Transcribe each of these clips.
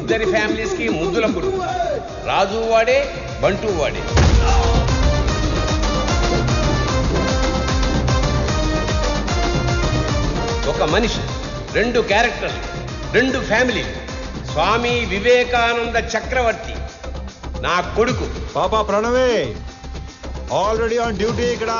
ఇద్దరి ఫ్యామిలీస్ కి ముద్దుల పురుగు. రాజు వాడే, బంటూ వాడే. ఒక మనిషి, రెండు క్యారెక్టర్లు, రెండు ఫ్యామిలీలు. స్వామి వివేకానంద చక్రవర్తి నా కొడుకు. పాపా ప్రణవే ఆల్రెడీ ఆన్ డ్యూటీ ఇక్కడ.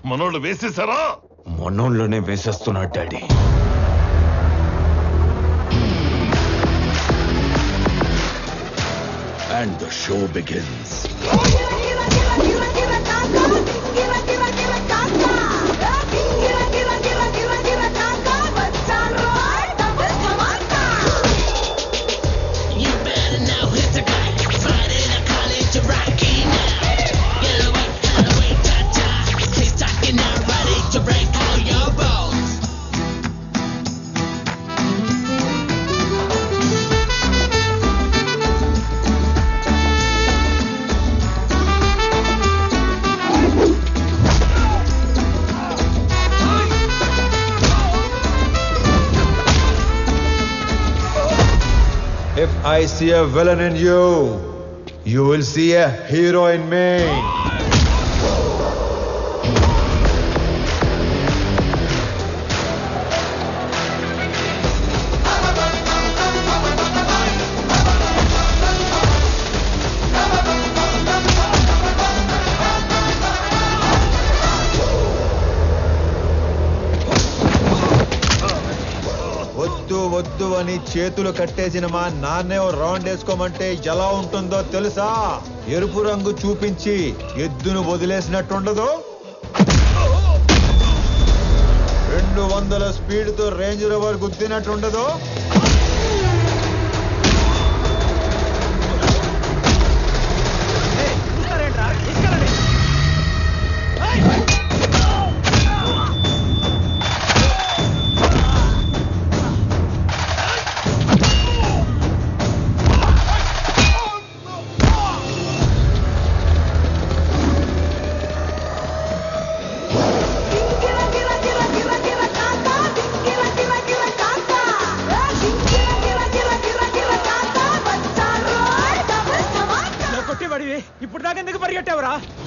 మనోళ్ళు వేసేసారా? మనోళ్ళనే వేసేస్తున్నా daddy. And the show begins. If I see a villain in you, you will see a hero in me. వద్దు అని చేతులు కట్టేసిన మా నాన్నే రౌండ్ వేసుకోమంటే ఎలా ఉంటుందో తెలుసా? ఎరుపు రంగు చూపించి ఎద్దును వదిలేసినట్టుండదు. 200 స్పీడ్తో రేంజ్ రోవర్ గుద్దినట్టుండదు.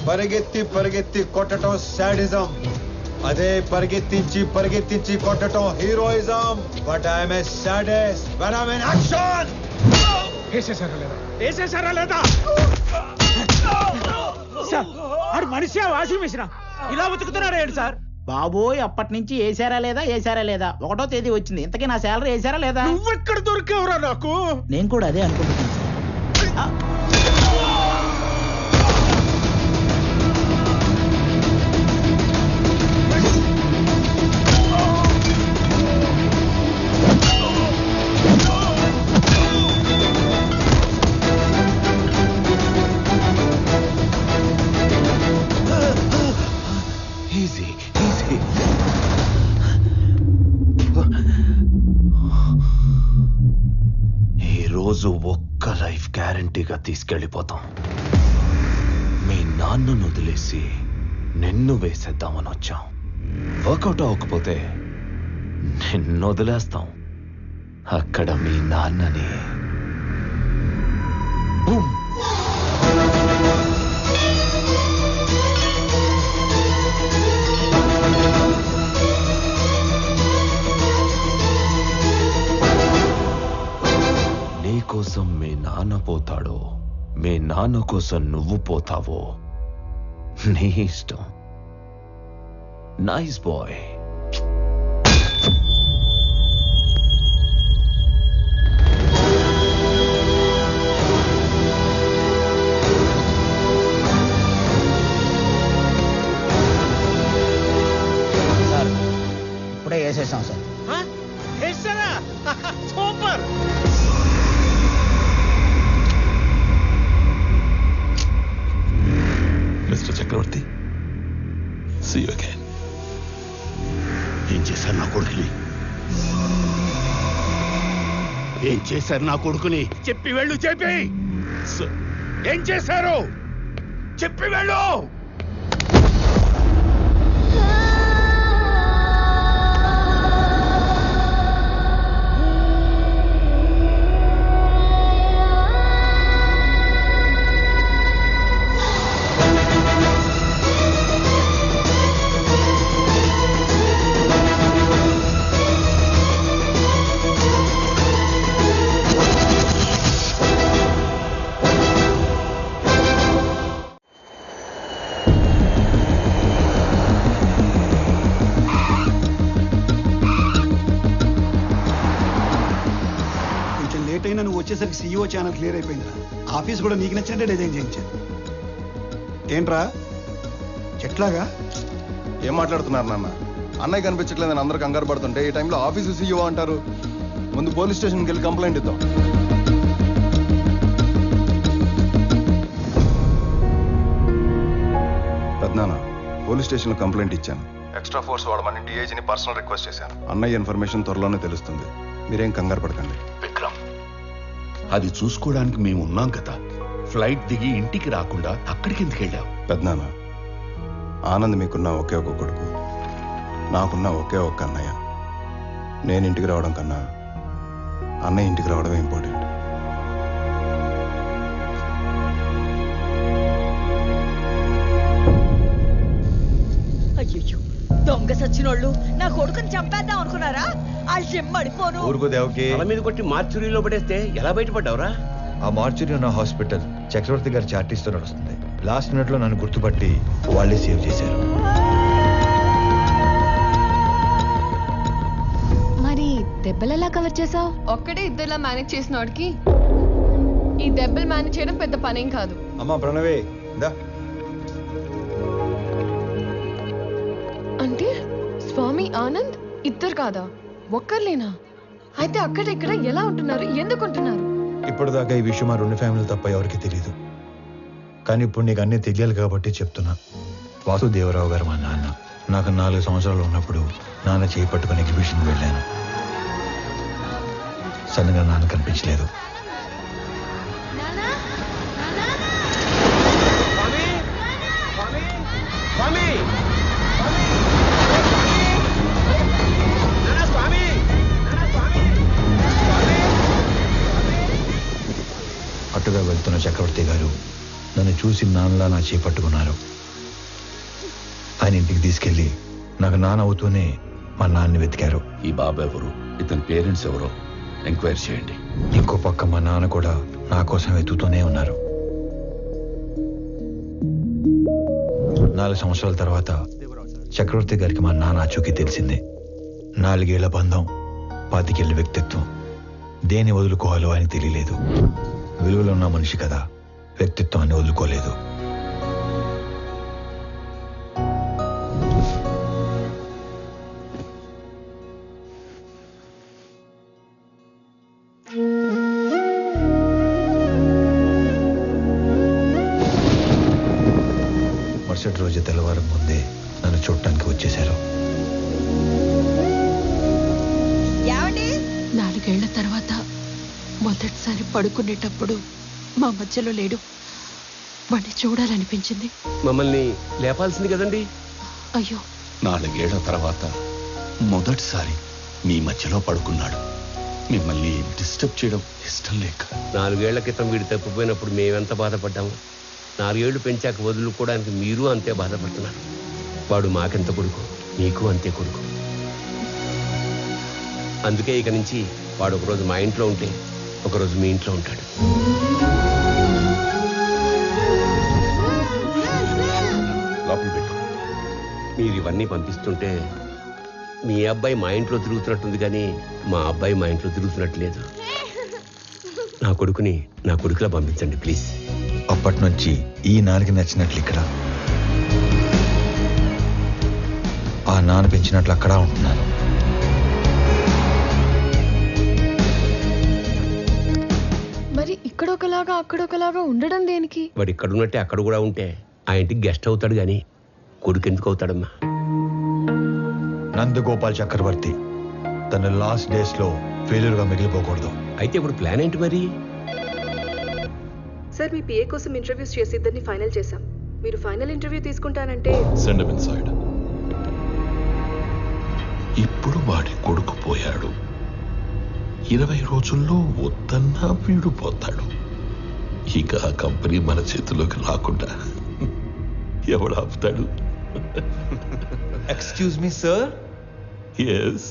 పరిగెత్తి పరిగెత్తి కొట్టడం సాడిజం, అదే పరిగెత్తించి కొట్టడం heroism. But I'm a sadist when I'm in action. వేసేసారా లేదా? సార్ ఆడు మనిషి వాషింగ్ మిషన్ ఇలా ఉతుకుతున్నాడు ఏంటి సార్? బాబోయ్, అప్పటి నుంచి వేసారా లేదా 1వ తేదీ వచ్చింది. ఇంతకీ నా శాలరీ వేసారా లేదా? నువ్వెక్కడ దొరికావురా నాకు? నేను కూడా అదే అనుకుంటున్నాను. ఈరోజు ఒక్క లైఫ్ గ్యారంటీగా తీసుకెళ్ళిపోతాం. మీ నాన్నను వదిలేసి నిన్ను వేసేద్దామని వచ్చాం. వర్కౌట్ అవ్వకపోతే నిన్ను వదిలేస్తాం. అక్కడ మీ నాన్నని బూమ్. నీకు కోసం మీ నాన్న పోతాడో మీ నాన్న కోసం నువ్వు పోతావో నీ ఇష్టం. Nice bye. సార్ ఇప్పుడే వేసేసాం సార్. వేసారా? Super. Mister Chakravarthi, see you again. ఏం చేశారు నా కొడుకుని? ఏం చేశారు నా కొడుకుని? చెప్పి వెళ్ళు. చెప్పి ఏం చేశారు? చెప్పి వెళ్ళు. నువ్వు వచ్చేసరికి CEO ఛానల్ క్లియర్ అయిపోయిందిరా. ఆఫీస్ కూడా నీకు నచ్చినట్టే డిజైన్ చేయించాను. ఏంట్రా ఎట్లాగా? ఏం మాట్లాడుతున్నారు నాన్న? అన్నయ్య కనిపించట్లేదని అందరూ కంగారు పడుతుంటే ఈ టైంలో ఆఫీసు CEO అంటారు. ముందు పోలీస్ స్టేషన్కి వెళ్ళి కంప్లైంట్ ఇద్దాం. పెద్దనాన్న, పోలీస్ స్టేషన్లో కంప్లైంట్ ఇచ్చాను. ఎక్స్ట్రా ఫోర్స్ వాడమని DIGని పర్సనల్ రిక్వెస్ట్ చేశాను. అన్నయ్య ఇన్ఫర్మేషన్ త్వరలోనే తెలుస్తుంది. మీరేం కంగారు పడకండి. విక్రమ్, అది చూసుకోవడానికి మేము ఉన్నాం కదా. ఫ్లైట్ దిగి ఇంటికి రాకుండా అక్కడికి ఎందుకు వెళ్ళావు? పెద్దనాన్న, ఆనంద్ మీకున్న ఒకే ఒక కొడుకు, నాకున్న ఒకే ఒక్క అన్నయ్య. నేను ఇంటికి రావడం కన్నా అన్నయ్య ఇంటికి రావడమే ఇంపార్టెంట్. అయ్యో, దొంగ సచ్చినోళ్ళు నా కొడుకుని చంపేద్దాం అనుకున్నారా? ఆ చెమ్మడిపోను. ఊరుకో దేవకి. తల మీద కొట్టి మార్చురీలో పడేస్తే ఎలా బయటపడ్డావురా? ఆ మార్చురీ ఉన్న హాస్పిటల్ చక్రవర్తి గారి చార్టీస్తో నడుస్తుంది. లాస్ట్ మినిట్ లో నన్ను గుర్తుపట్టి వాళ్ళే సేవ్ చేశారు. మరి దెబ్బలు ఎలా కవర్ చేసావు? ఒక్కడే ఇద్దరులా మేనేజ్ చేసిన వాడికి ఈ దెబ్బలు మేనేజ్ చేయడం పెద్ద పనేం కాదు. అమ్మా ప్రణవే, దా. అంటే స్వామి ఆనంద్ ఇద్దరు కాదా, ఒక్కర్లేనా? అయితే అక్కడ ఇక్కడ ఎలా ఉంటున్నారు, ఎందుకు ఉంటున్నారు? ఇప్పటిదాకా ఈ విషయం మా రెండు ఫ్యామిలీలు తప్ప ఎవరికి తెలియదు. కానీ ఇప్పుడు నీకు అన్నీ తెలియాలి కాబట్టి చెప్తున్నా. వాసుదేవరావు గారు మా నాన్న. నాకు 4 సంవత్సరాలు ఉన్నప్పుడు నాన్న చేయి పట్టుకుని ఎగ్జిబిషన్కి వెళ్ళాను. సడన్గా నాన్న కనిపించలేదు. అటుగా వెళ్తున్న చక్రవర్తి గారు నన్ను చూసి నాన్నలా నా చేయి పట్టుకున్నారు. ఆయన ఇంటికి తీసుకెళ్లి నాకు నాన్న అవుతూనే మా నాన్నని వెతికారు. ఈ బాబు ఎవరు, ఇతని పేరెంట్స్ ఎవరో ఎంక్వైరీ చేయండి. ఇంకో పక్క మా నాన్న కూడా నా కోసం వెతుకుతూనే ఉన్నారు. 4 సంవత్సరాల తర్వాత చక్రవర్తి గారికి మా నాన్న ఆచూకీ తెలిసింది. 4 ఏళ్ల బంధం, 25 ఏళ్ల వ్యక్తిత్వం. దేన్ని వదులుకోవాలో ఆయనకు తెలియలేదు. విలువలో ఉన్న మనిషి కదా, వ్యక్తిత్వాన్ని వదులుకోలేదు. మరుసటి రోజు తెల్లవారం ముందే నన్ను చూడటానికి వచ్చేశారు. 4 ఏళ్ల తర్వాత మొదటిసారి పడుకునేటప్పుడు మా మధ్యలో లేడు. వాడిని చూడాలనిపించింది. మమ్మల్ని లేపాల్సింది కదండి. అయ్యో, 4 ఏళ్ల తర్వాత మొదటిసారి మీ మధ్యలో పడుకున్నాడు. మిమ్మల్ని డిస్టర్బ్ చేయడం ఇష్టం లేక. 4 ఏళ్ల క్రితం వీడు తప్పిపోయినప్పుడు మేమెంత బాధపడ్డాము. 4 ఏళ్లు పెంచాక వదులుకోవడానికి మీరు అంతే బాధపడుతున్నారు. వాడు మాకెంత కొడుకు, మీకు అంతే కొడుకు. అందుకే ఇక నుంచి వాడు ఒకరోజు మా ఇంట్లో ఉంటే ఒకరోజు మీ ఇంట్లో ఉంటాడు. లోపల పెట్టు. మీరు ఇవన్నీ పంపిస్తుంటే మీ అబ్బాయి మా ఇంట్లో తిరుగుతున్నట్టుంది కానీ మా అబ్బాయి మా ఇంట్లో తిరుగుతున్నట్టు లేదు. నా కొడుకుని నా కొడుకులా పంపించండి ప్లీజ్. అప్పటి నుంచి ఈ నాన్నకి నచ్చినట్లు ఇక్కడ, ఆ నాన్న పెంచినట్లు అక్కడ ఉంటున్నాను. మరి ఇక్కడ ఒకలాగా అక్కడ ఒకలాగా ఉండడం దేనికి? వాడు ఇక్కడ ఉన్నట్టే అక్కడ కూడా ఉంటే ఆ ఇంటికి గెస్ట్ అవుతాడు కానీ కొడుకు ఎందుకు అవుతాడమ్మా? నందగోపాల్ చక్రవర్తి తన లాస్ట్ డేస్ లో ఫెయిల్యూర్ గా మిగిలిపోకూడదు. అయితే ఇప్పుడు ప్లాన్ ఏంటి మరి? సార్ మీ పిఏ కోసం ఇంటర్వ్యూస్ చేసి ఇద్దరిని ఫైనల్ చేశాం. మీరు ఫైనల్ ఇంటర్వ్యూ తీసుకుంటానంటే సెండ్ హిమ్ ఇన్సైడ్. ఇప్పుడు వాడి కొడుకు పోయాడు. 20 రోజుల్లో వద్దన్నా వీడు పోతాడు. ఇక ఆ కంపెనీ మన చేతిలోకి రాకుండా ఎవడు ఆపుతాడు? Excuse me sir. ఎస్.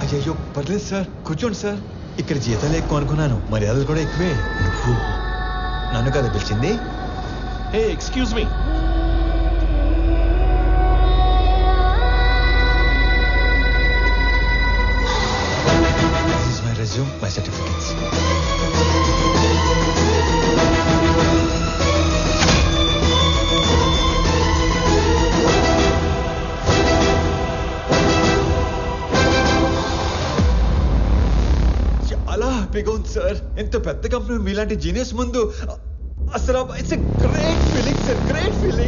అయ్యో పర్లేదు సార్, కూర్చోండి సార్. ఇక్కడ జీతాలు ఎక్కువ అనుకున్నాను, మర్యాదలు కూడా ఎక్కువే. నువ్వు నన్ను కదా పిలిచింది? Hey excuse me. This is my resume, my certificates. చాలా హ్యాపీగా ఉంది సార్. ఎంత పెద్ద కంపెనీ మీలాంటి జీనియస్ ముందు అసలు it's a great feeling sir, great feeling.